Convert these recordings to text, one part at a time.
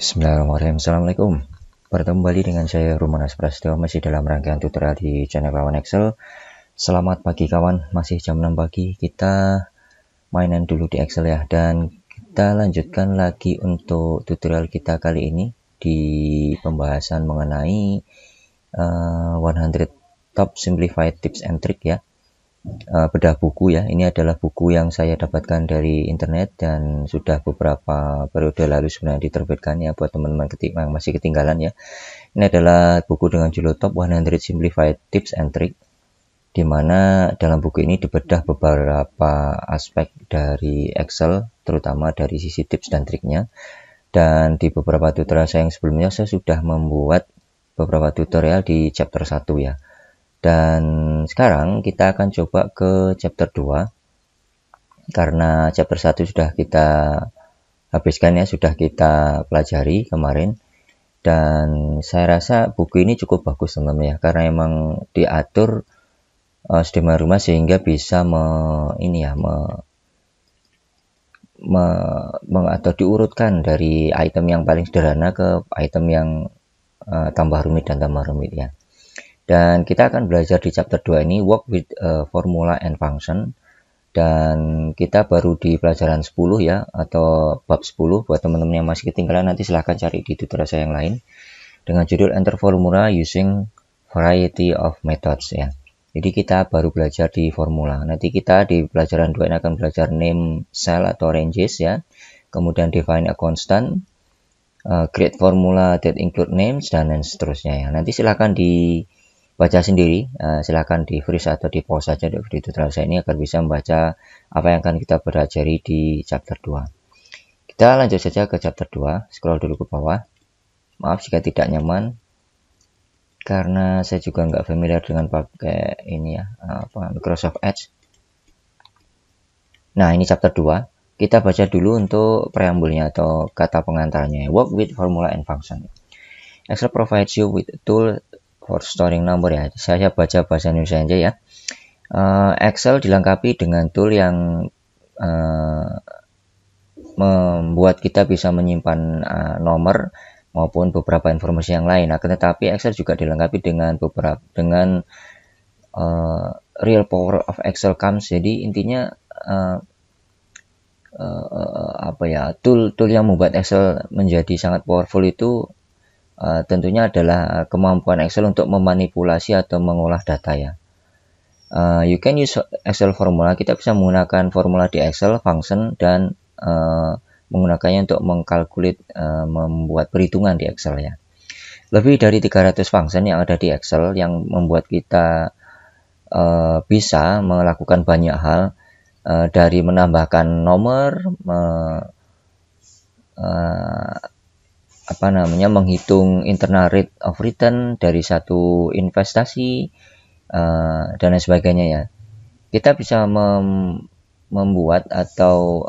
Bismillahirrahmanirrahim. Assalamualaikum. Bertemu kembali dengan saya Rumanas Prasetyo, masih dalam rangkaian tutorial di channel kawan Excel. Selamat pagi kawan, masih jam 6 pagi. Kita mainan dulu di Excel ya. Dan kita lanjutkan lagi untuk tutorial kita kali ini di pembahasan mengenai 100 Top Simplified Tips and Trick ya. Bedah buku ya. Ini adalah buku yang saya dapatkan dari internet dan sudah beberapa periode lalu sebenarnya diterbitkan ya, buat teman-teman yang masih ketinggalan ya. Ini adalah buku dengan judul Top 100 Simplified Tips and Trick, di mana dalam buku ini dibedah beberapa aspek dari Excel, terutama dari sisi tips dan triknya. Dan di beberapa tutorial saya yang sebelumnya, saya sudah membuat beberapa tutorial di chapter 1 ya. Dan sekarang kita akan coba ke chapter 2, karena chapter 1 sudah kita habiskan ya, sudah kita pelajari kemarin. Dan saya rasa buku ini cukup bagus teman-teman ya, karena emang diatur sedemikian rupa sehingga bisa atau diurutkan dari item yang paling sederhana ke item yang tambah rumit dan tambah rumit ya. Dan kita akan belajar di chapter 2 ini work with formula and function, dan kita baru di pelajaran 10 ya, atau bab 10. Buat teman-teman yang masih ketinggalan, nanti silahkan cari di tutorial saya yang lain dengan judul enter formula using variety of methods ya. Jadi kita baru belajar di formula. Nanti kita di pelajaran 2 ini akan belajar name cell atau ranges ya, kemudian define a constant, create formula that include names, dan lain seterusnya ya. Nanti silahkan baca sendiri, silahkan di freeze atau di pause saja di video tutorial saya ini agar bisa membaca apa yang akan kita pelajari di chapter 2. Kita lanjut saja ke chapter 2, scroll dulu ke bawah. Maaf jika tidak nyaman, karena saya juga nggak familiar dengan pakai ini ya, Microsoft Edge. Nah, ini chapter 2. Kita baca dulu untuk preambulnya atau kata pengantarnya. Work with formula and function. Excel provides you with a tool for storing number ya. Saya baca bahasa Indonesia aja ya. Excel dilengkapi dengan tool yang membuat kita bisa menyimpan nomor maupun beberapa informasi yang lain. Akan tetapi Excel juga dilengkapi dengan real power of Excel comes. Jadi intinya tool yang membuat Excel menjadi sangat powerful itu tentunya adalah kemampuan Excel untuk memanipulasi atau mengolah data ya. You can use Excel formula. Kita bisa menggunakan formula di Excel function dan menggunakannya untuk mengkalkulit, membuat perhitungan di Excel ya. Lebih dari 300 function yang ada di Excel yang membuat kita bisa melakukan banyak hal, dari menambahkan nomor, menghitung internal rate of return dari satu investasi, dan lain sebagainya ya. Kita bisa membuat atau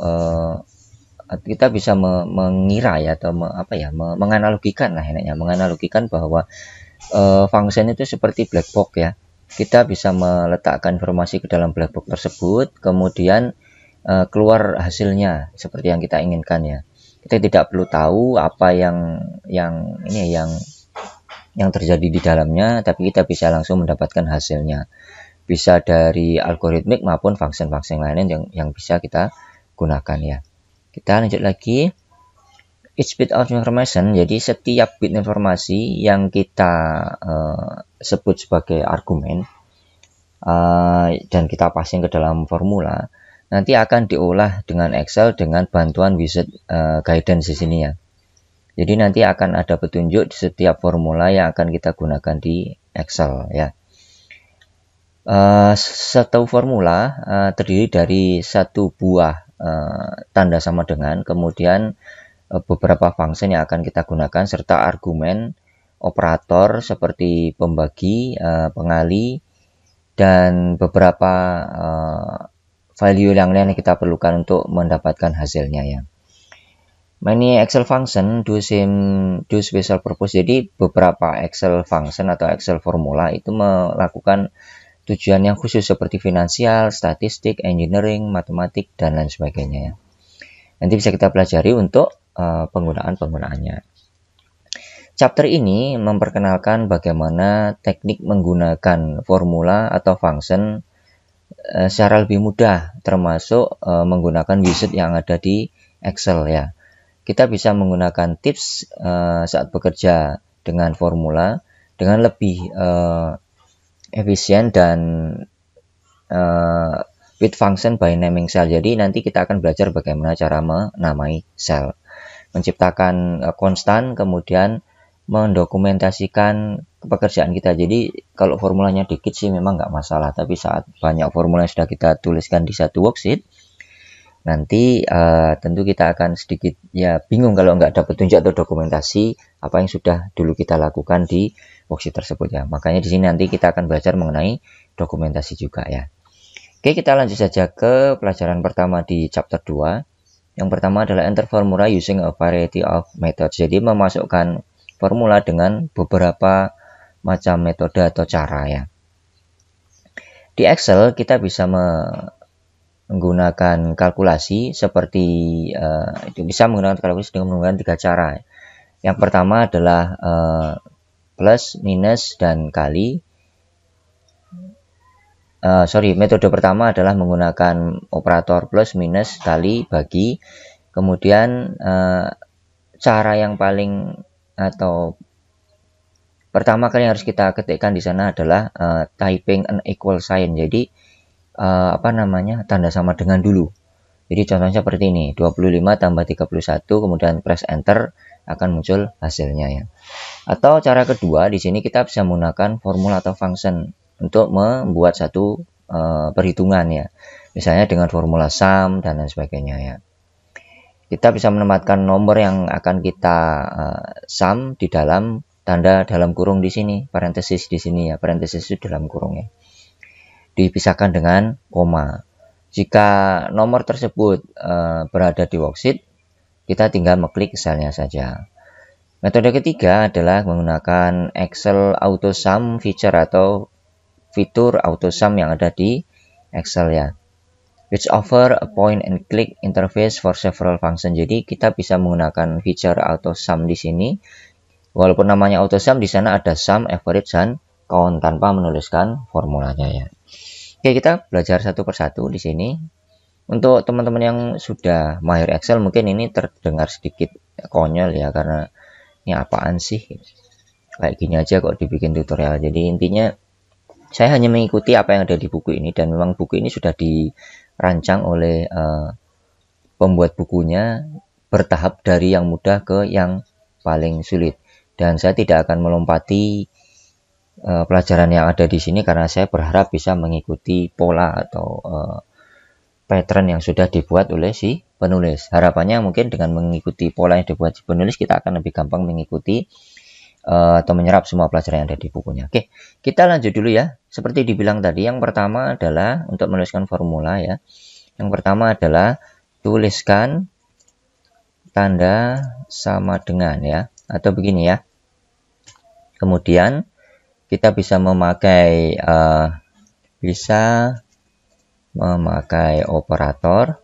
kita bisa mengira ya, atau menganalogikan lah enaknya, menganalogikan bahwa function itu seperti black box ya. Kita bisa meletakkan informasi ke dalam black box tersebut, kemudian keluar hasilnya seperti yang kita inginkan ya. Kita tidak perlu tahu apa yang terjadi di dalamnya, tapi kita bisa langsung mendapatkan hasilnya. Bisa dari algoritmik maupun function-function lainnya yang bisa kita gunakan ya. Kita lanjut lagi. Each bit of information, jadi setiap bit informasi yang kita sebut sebagai argumen dan kita passing ke dalam formula, nanti akan diolah dengan Excel dengan bantuan wizard guidance di sini ya. Jadi nanti akan ada petunjuk di setiap formula yang akan kita gunakan di Excel ya. Satu formula terdiri dari satu buah tanda sama dengan, kemudian beberapa function yang akan kita gunakan, serta argumen, operator seperti pembagi, pengali, dan beberapa value yang lain yang kita perlukan untuk mendapatkan hasilnya ya. Many Excel function do special purpose. Jadi beberapa Excel function atau Excel formula itu melakukan tujuan yang khusus seperti finansial, statistik, engineering, matematik, dan lain sebagainya ya. Nanti bisa kita pelajari untuk penggunaannya. Chapter ini memperkenalkan bagaimana teknik menggunakan formula atau function secara lebih mudah, termasuk menggunakan wizard yang ada di Excel ya. Kita bisa menggunakan tips saat bekerja dengan formula dengan lebih efisien dan with function by naming cell. Jadi nanti kita akan belajar bagaimana cara menamai sel, menciptakan konstan, kemudian mendokumentasikan pekerjaan kita. Jadi kalau formulanya dikit sih memang nggak masalah, tapi saat banyak formula yang sudah kita tuliskan di satu worksheet, nanti tentu kita akan sedikit ya bingung kalau nggak ada petunjuk atau dokumentasi apa yang sudah dulu kita lakukan di worksheet tersebut ya. Makanya di sini nanti kita akan belajar mengenai dokumentasi juga ya. Oke, kita lanjut saja ke pelajaran pertama di chapter 2. Yang pertama adalah enter formula using a variety of methods. Jadi memasukkan formula dengan beberapa macam metode atau cara ya. Di Excel kita bisa menggunakan kalkulasi seperti itu, bisa menggunakan kalkulasi dengan menggunakan 3 cara. Yang pertama adalah plus, minus, dan kali. Metode pertama adalah menggunakan operator plus, minus, kali, bagi. Kemudian cara yang paling atau pertama kali yang harus kita ketikkan di sana adalah typing an equal sign. Jadi tanda sama dengan dulu. Jadi contohnya seperti ini, 25 tambah 31, kemudian press enter, akan muncul hasilnya ya. Atau cara kedua, di sini kita bisa menggunakan formula atau function untuk membuat satu perhitungan ya. Misalnya dengan formula sum dan lain sebagainya ya. Kita bisa menempatkan nomor yang akan kita sum di dalam tanda dalam kurung di sini, parenthesis di sini ya, parenthesis itu dalam kurung ya. Dipisahkan dengan koma. Jika nomor tersebut berada di worksheet, kita tinggal mengklik selnya saja. Metode ketiga adalah menggunakan Excel Auto Sum feature atau fitur Auto Sum yang ada di Excel ya, which offer a point and click interface for several function. Jadi kita bisa menggunakan feature Auto Sum di sini. Walaupun namanya Auto Sum, di sana ada sum, average, dan count tanpa menuliskan formulanya ya. Oke, kita belajar satu persatu di sini. Untuk teman-teman yang sudah mahir Excel mungkin ini terdengar sedikit konyol ya, karena ini apaan sih? Kayak gini aja kok dibikin tutorial. Jadi intinya saya hanya mengikuti apa yang ada di buku ini, dan memang buku ini sudah dirancang oleh pembuat bukunya bertahap dari yang mudah ke yang paling sulit. Dan saya tidak akan melompati pelajaran yang ada di sini karena saya berharap bisa mengikuti pola atau pattern yang sudah dibuat oleh si penulis. Harapannya mungkin dengan mengikuti pola yang dibuat si penulis, kita akan lebih gampang mengikuti atau menyerap semua pelajaran yang ada di bukunya. Oke, kita lanjut dulu ya. Seperti dibilang tadi, yang pertama adalah untuk menuliskan formula ya. Yang pertama adalah tuliskan tanda sama dengan ya, atau begini ya. Kemudian kita bisa memakai operator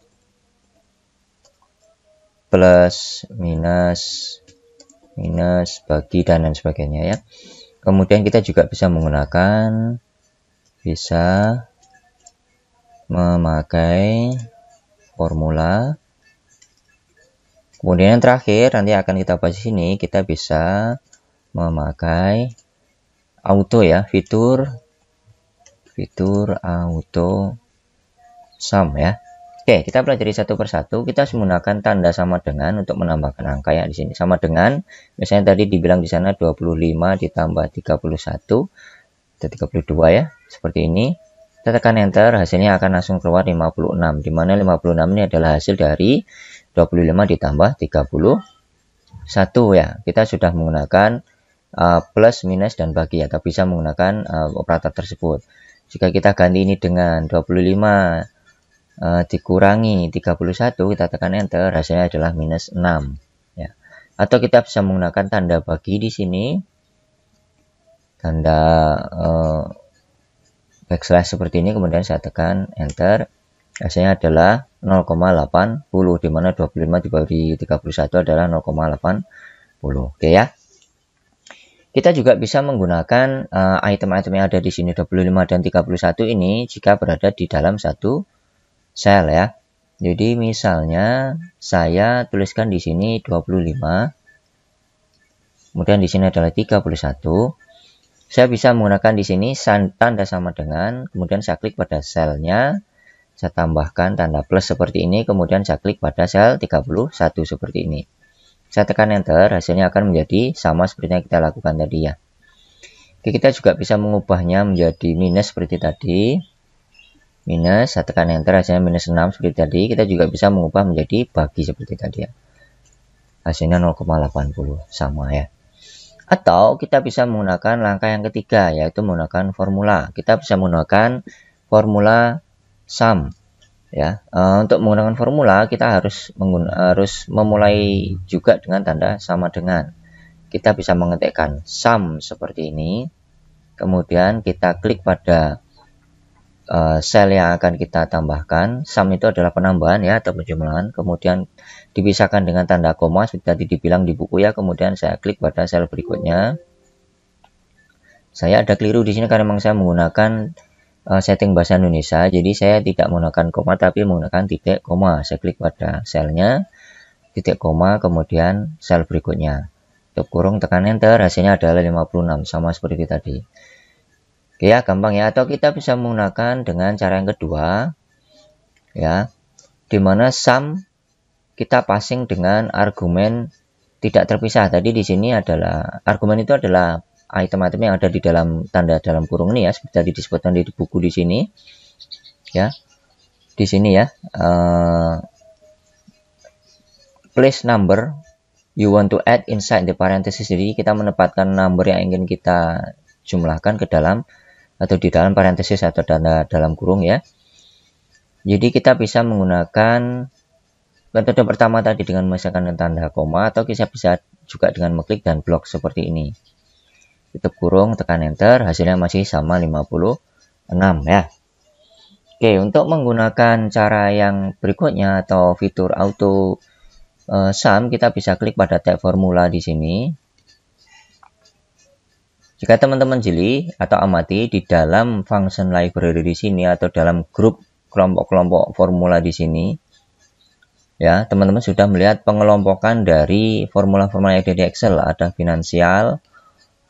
plus, minus, bagi, dan lain sebagainya ya. Kemudian kita juga bisa memakai formula. Kemudian yang terakhir nanti akan kita bahas di sini, kita bisa memakai auto ya, fitur auto sum ya. Oke, kita pelajari satu persatu. Kita harus menggunakan tanda sama dengan untuk menambahkan angka ya di sini. Sama dengan, misalnya tadi dibilang di sana 25 ditambah 31, ada 32 ya, seperti ini. Kita tekan enter, hasilnya akan langsung keluar 56, di mana 56 ini adalah hasil dari 25 ditambah 31 ya. Kita sudah menggunakan plus, minus, dan bagi, atau bisa menggunakan operator tersebut. Jika kita ganti ini dengan 25 dikurangi 31, kita tekan enter, hasilnya adalah minus 6 ya. Atau kita bisa menggunakan tanda bagi di sini, tanda backslash seperti ini, kemudian saya tekan enter, hasilnya adalah 0,80, di mana 25 dibagi 31 adalah 0,80. Oke ya. Kita juga bisa menggunakan item-item yang ada di sini 25 dan 31 ini jika berada di dalam satu sel ya. Jadi misalnya saya tuliskan di sini 25, kemudian di sini adalah 31. Saya bisa menggunakan di sini tanda sama dengan, kemudian saya klik pada selnya, saya tambahkan tanda plus seperti ini, kemudian saya klik pada sel 31 seperti ini. Saya tekan enter, hasilnya akan menjadi sama seperti yang kita lakukan tadi ya. Oke, kita juga bisa mengubahnya menjadi minus seperti tadi. Minus, saya tekan enter, hasilnya minus 6 seperti tadi. Kita juga bisa mengubah menjadi bagi seperti tadi ya. Hasilnya 0,80, sama ya. Atau kita bisa menggunakan langkah yang ketiga, yaitu menggunakan formula. Kita bisa menggunakan formula sum. Ya, untuk menggunakan formula kita harus memulai juga dengan tanda sama dengan. Kita bisa mengetikkan sum seperti ini, kemudian kita klik pada sel yang akan kita tambahkan. Sum itu adalah penambahan ya atau penjumlahan, kemudian dipisahkan dengan tanda koma seperti tadi dibilang di buku ya. Kemudian saya klik pada sel berikutnya. Saya ada keliru di sini karena memang saya menggunakan setting bahasa Indonesia, jadi saya tidak menggunakan koma tapi menggunakan titik koma. Saya klik pada selnya, titik koma, kemudian sel berikutnya, tutup kurung, tekan enter, hasilnya adalah 56, sama seperti tadi. Oke ya, gampang ya. Atau kita bisa menggunakan dengan cara yang kedua ya, dimana sum kita passing dengan argumen tidak terpisah. Tadi di sini adalah argumen itu adalah item-item yang ada di dalam tanda dalam kurung ini ya, seperti tadi disebutkan di buku di sini ya, di sini ya, place number you want to add inside the parenthesis. Jadi kita menempatkan number yang ingin kita jumlahkan ke dalam atau di dalam parenthesis atau tanda dalam kurung ya. Jadi kita bisa menggunakan metode pertama tadi dengan memasukkan tanda koma, atau kita bisa juga dengan mengklik dan blok seperti ini. Tutup kurung, tekan enter, hasilnya masih sama 56 ya. Oke, untuk menggunakan cara yang berikutnya atau fitur auto sum, kita bisa klik pada tab formula di sini. Jika teman-teman jeli atau amati di dalam function library di sini atau dalam grup kelompok-kelompok formula di sini, ya, teman-teman sudah melihat pengelompokan dari formula-formula yang ada di Excel. Ada finansial,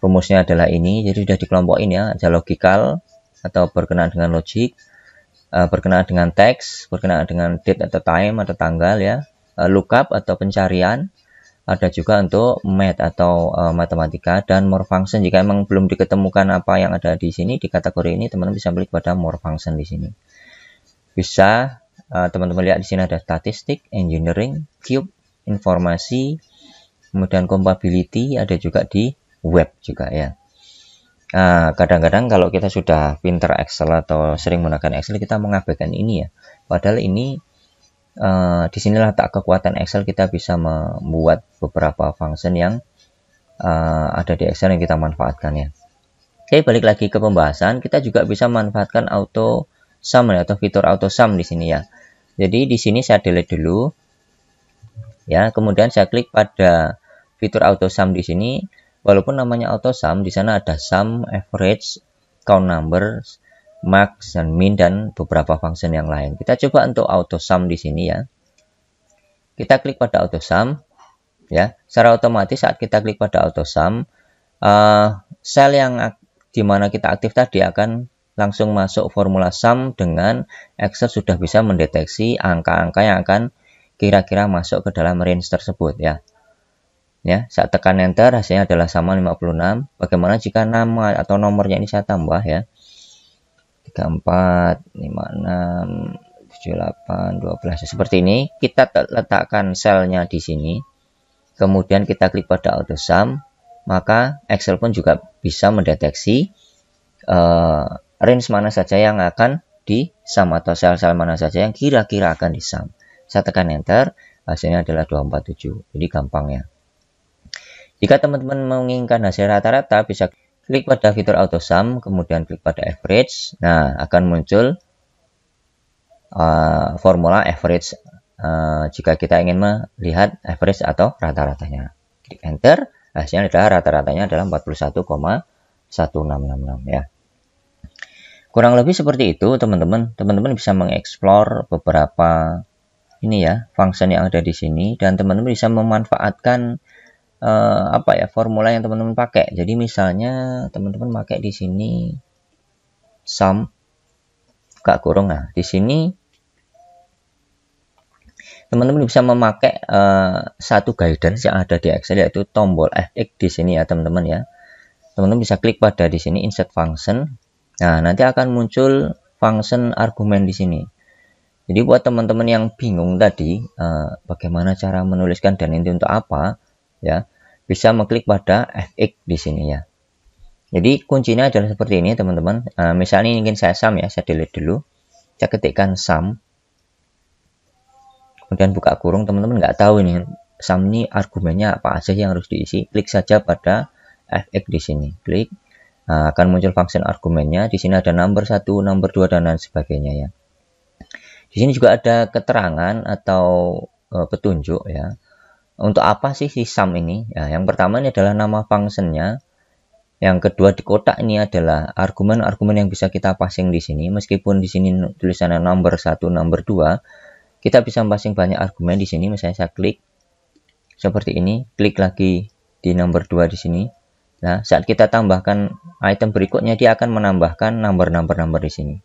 rumusnya adalah ini, jadi sudah dikelompokin ya. Ada logical atau berkenaan dengan logik, berkenaan dengan teks, berkenaan dengan date atau time atau tanggal ya, lookup atau pencarian, ada juga untuk math atau matematika, dan more function. Jika memang belum diketemukan apa yang ada di sini di kategori ini, teman-teman bisa klik pada more function di sini. Bisa teman-teman lihat di sini ada statistik, engineering, cube, informasi, kemudian compatibility, ada juga di web juga ya. Nah, kadang-kadang kalau kita sudah pinter Excel atau sering menggunakan Excel, kita mengabaikan ini ya. Padahal ini disinilah tak kekuatan Excel, kita bisa membuat beberapa function yang ada di Excel yang kita manfaatkan ya. Oke, balik lagi ke pembahasan, kita juga bisa manfaatkan auto sum ya, atau fitur auto sum di sini ya. Jadi di sini saya delete dulu ya, kemudian saya klik pada fitur auto sum di sini. Walaupun namanya auto sum, di sana ada sum, average, count numbers, max, dan min, dan beberapa function yang lain. Kita coba untuk auto sum di sini ya. Kita klik pada auto sum ya. Secara otomatis saat kita klik pada auto sum, sel yang dimana kita aktif tadi akan langsung masuk formula sum, dengan Excel sudah bisa mendeteksi angka-angka yang akan kira-kira masuk ke dalam range tersebut ya. Ya, saat tekan enter, hasilnya adalah sama 56. Bagaimana jika nama atau nomornya ini saya tambah ya, 34, 56, 78, 12 seperti ini. Kita letakkan selnya di sini, kemudian kita klik pada auto sum, maka Excel pun juga bisa mendeteksi range mana saja yang akan di sum, atau sel-sel mana saja yang kira-kira akan di sum. Saya tekan enter, hasilnya adalah 247. Jadi gampang ya. Jika teman-teman menginginkan hasil rata-rata, bisa klik pada fitur auto sum, kemudian klik pada average. Nah, akan muncul formula average jika kita ingin melihat average atau rata-ratanya. Klik enter, Hasilnya adalah rata-ratanya adalah 41,1666 ya. Kurang lebih seperti itu teman-teman. Teman-teman bisa mengeksplor beberapa ini ya, function yang ada di sini, dan teman-teman bisa memanfaatkan formula yang teman-teman pakai. Jadi misalnya teman-teman pakai di sini sum buka kurung. Nah, di sini teman-teman bisa memakai satu guidance yang ada di Excel, yaitu tombol fx di sini ya teman-teman ya. Teman-teman bisa klik pada di sini insert function. Nah, nanti akan muncul function argumen di sini. Jadi buat teman-teman yang bingung tadi bagaimana cara menuliskan dan ini untuk apa ya, bisa mengklik pada fx di sini ya. Jadi kuncinya adalah seperti ini teman-teman. Misalnya ingin saya sum ya, saya delete dulu. Saya ketikkan sum, kemudian buka kurung. Teman-teman nggak tahu ini sum ini argumennya apa aja yang harus diisi. Klik saja pada fx di sini. Klik, akan muncul function argumennya. Di sini ada number 1, number 2 dan lain sebagainya ya. Di sini juga ada keterangan atau petunjuk ya. Untuk apa sih si sum ini? Ya, yang pertama ini adalah nama functionnya. Yang kedua di kotak ini adalah argumen-argumen yang bisa kita passing di sini. Meskipun di sini tulisannya number 1, number 2, kita bisa passing banyak argumen di sini. Misalnya saya klik seperti ini, klik lagi di number 2 di sini. Nah, saat kita tambahkan item berikutnya, dia akan menambahkan number di sini.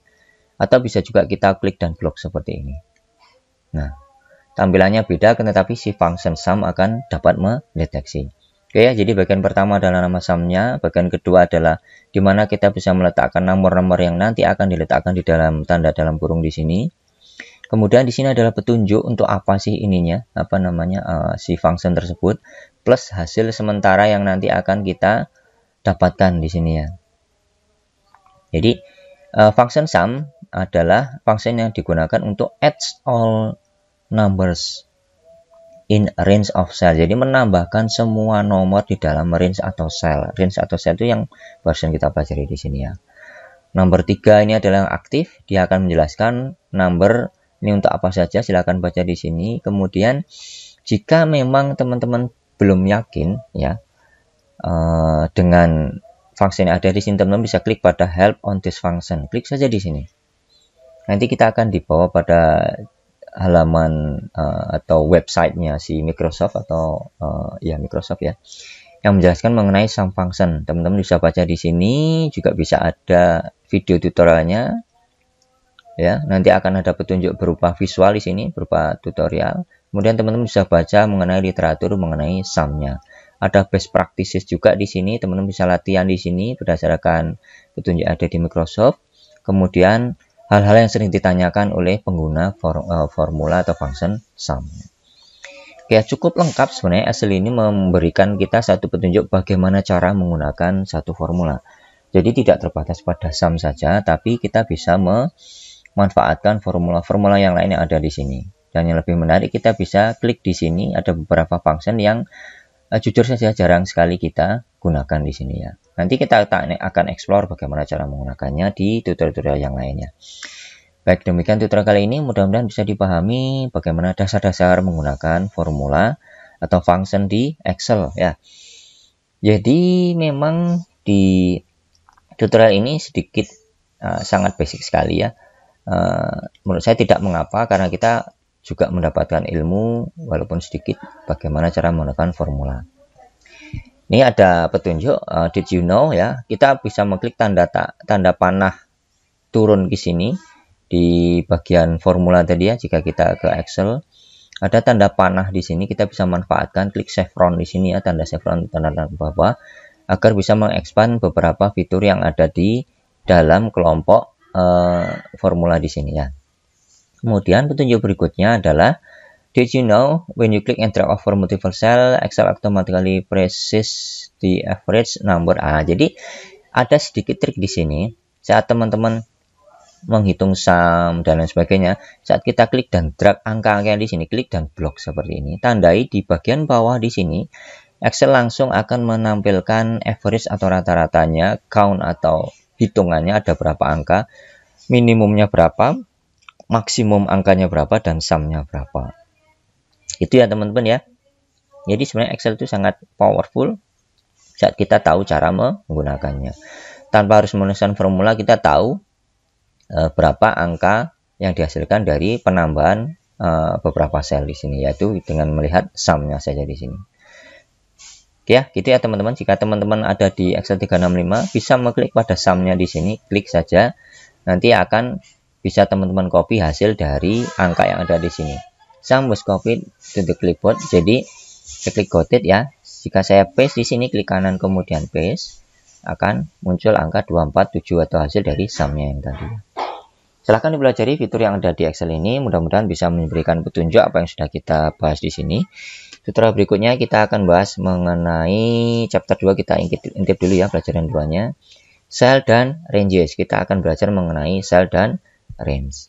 Atau bisa juga kita klik dan blok seperti ini. Nah, tampilannya beda, tetapi si function sum akan dapat mendeteksi. Oke ya, jadi bagian pertama adalah nama sumnya, bagian kedua adalah di mana kita bisa meletakkan nomor-nomor yang nanti akan diletakkan di dalam tanda dalam kurung di sini. Kemudian di sini adalah petunjuk untuk apa sih ininya, si function tersebut, plus hasil sementara yang nanti akan kita dapatkan di sini ya. Jadi function sum adalah function yang digunakan untuk add all numbers in range of cell. Jadi menambahkan semua nomor di dalam range atau cell. Range atau cell itu yang barusan kita pelajari di sini ya. Nomor 3 ini adalah yang aktif. Dia akan menjelaskan number ini untuk apa saja. Silahkan baca di sini. Kemudian jika memang teman-teman belum yakin ya dengan function yang ada di sini, teman-teman bisa klik pada help on this function. Klik saja di sini. Nanti kita akan dibawa pada halaman atau websitenya si Microsoft atau Microsoft ya, yang menjelaskan mengenai sum function. Teman-teman bisa baca di sini, juga bisa ada video tutorialnya ya. Nanti akan ada petunjuk berupa visual di sini, berupa tutorial. Kemudian teman-teman bisa baca mengenai literatur mengenai sumnya. Ada best practices juga di sini. Teman-teman bisa latihan di sini berdasarkan petunjuk ada di Microsoft. Kemudian hal-hal yang sering ditanyakan oleh pengguna formula atau function sum. Ya, cukup lengkap sebenarnya Excel ini memberikan kita satu petunjuk bagaimana cara menggunakan satu formula. Jadi tidak terbatas pada sum saja, tapi kita bisa memanfaatkan formula-formula yang lain yang ada di sini. Dan yang lebih menarik, kita bisa klik di sini, ada beberapa function yang jujur saja jarang sekali kita gunakan di sini ya. Nanti kita akan explore bagaimana cara menggunakannya di tutorial yang lainnya. Baik, demikian tutorial kali ini. Mudah-mudahan bisa dipahami bagaimana dasar-dasar menggunakan formula atau function di Excel ya. Jadi memang di tutorial ini sedikit sangat basic sekali ya. Menurut saya tidak mengapa, karena kita juga mendapatkan ilmu walaupun sedikit bagaimana cara menggunakan formula. Ini ada petunjuk, did you know ya, kita bisa mengklik tanda panah turun ke sini di bagian formula tadi ya. Jika kita ke Excel, ada tanda panah di sini, kita bisa manfaatkan, klik chevron di sini ya, tanda chevron, tanda bawah, agar bisa mengekspand beberapa fitur yang ada di dalam kelompok formula di sini ya. Kemudian petunjuk berikutnya adalah, did you know when you click and drag over multiple cell, Excel automatically presses the average number. Jadi ada sedikit trik di sini. Saat teman-teman menghitung sum dan lain sebagainya, saat kita klik dan drag angka-angka di sini, klik dan blok seperti ini, tandai di bagian bawah di sini, Excel langsung akan menampilkan average atau rata-ratanya, count atau hitungannya ada berapa angka, minimumnya berapa, maksimum angkanya berapa, dan sumnya berapa. Itu ya teman-teman ya. Jadi sebenarnya Excel itu sangat powerful saat kita tahu cara menggunakannya. Tanpa harus menuliskan formula, kita tahu berapa angka yang dihasilkan dari penambahan beberapa sel di sini, yaitu dengan melihat sum-nya saja di sini. Oke ya, gitu ya teman-teman. Jika teman-teman ada di Excel 365, bisa mengklik pada sum-nya di sini, klik saja. Nanti akan bisa teman-teman copy hasil dari angka yang ada di sini. Sum was copied to the clipboard. Jadi, saya klik got it ya. Jika saya paste di sini, klik kanan kemudian paste, akan muncul angka 247 atau hasil dari sum-nya yang tadi. Silahkan dipelajari fitur yang ada di Excel ini. Mudah-mudahan bisa memberikan petunjuk apa yang sudah kita bahas di sini. Tutorial berikutnya kita akan bahas mengenai chapter 2, kita intip dulu ya pelajaran 2-nya. Sel dan ranges. Kita akan belajar mengenai sel dan range.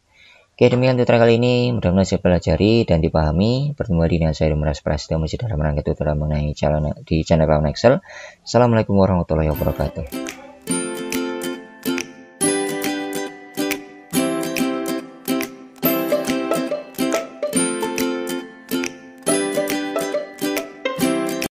Oke, demikian tutorial kali ini. Mudah-mudahan saya pelajari dan dipahami. Bertemu lagi dengan saya Rumras Prasetyo masih dalam rangka tutorial mengenai di channel Excel. Assalamualaikum warahmatullahi wabarakatuh.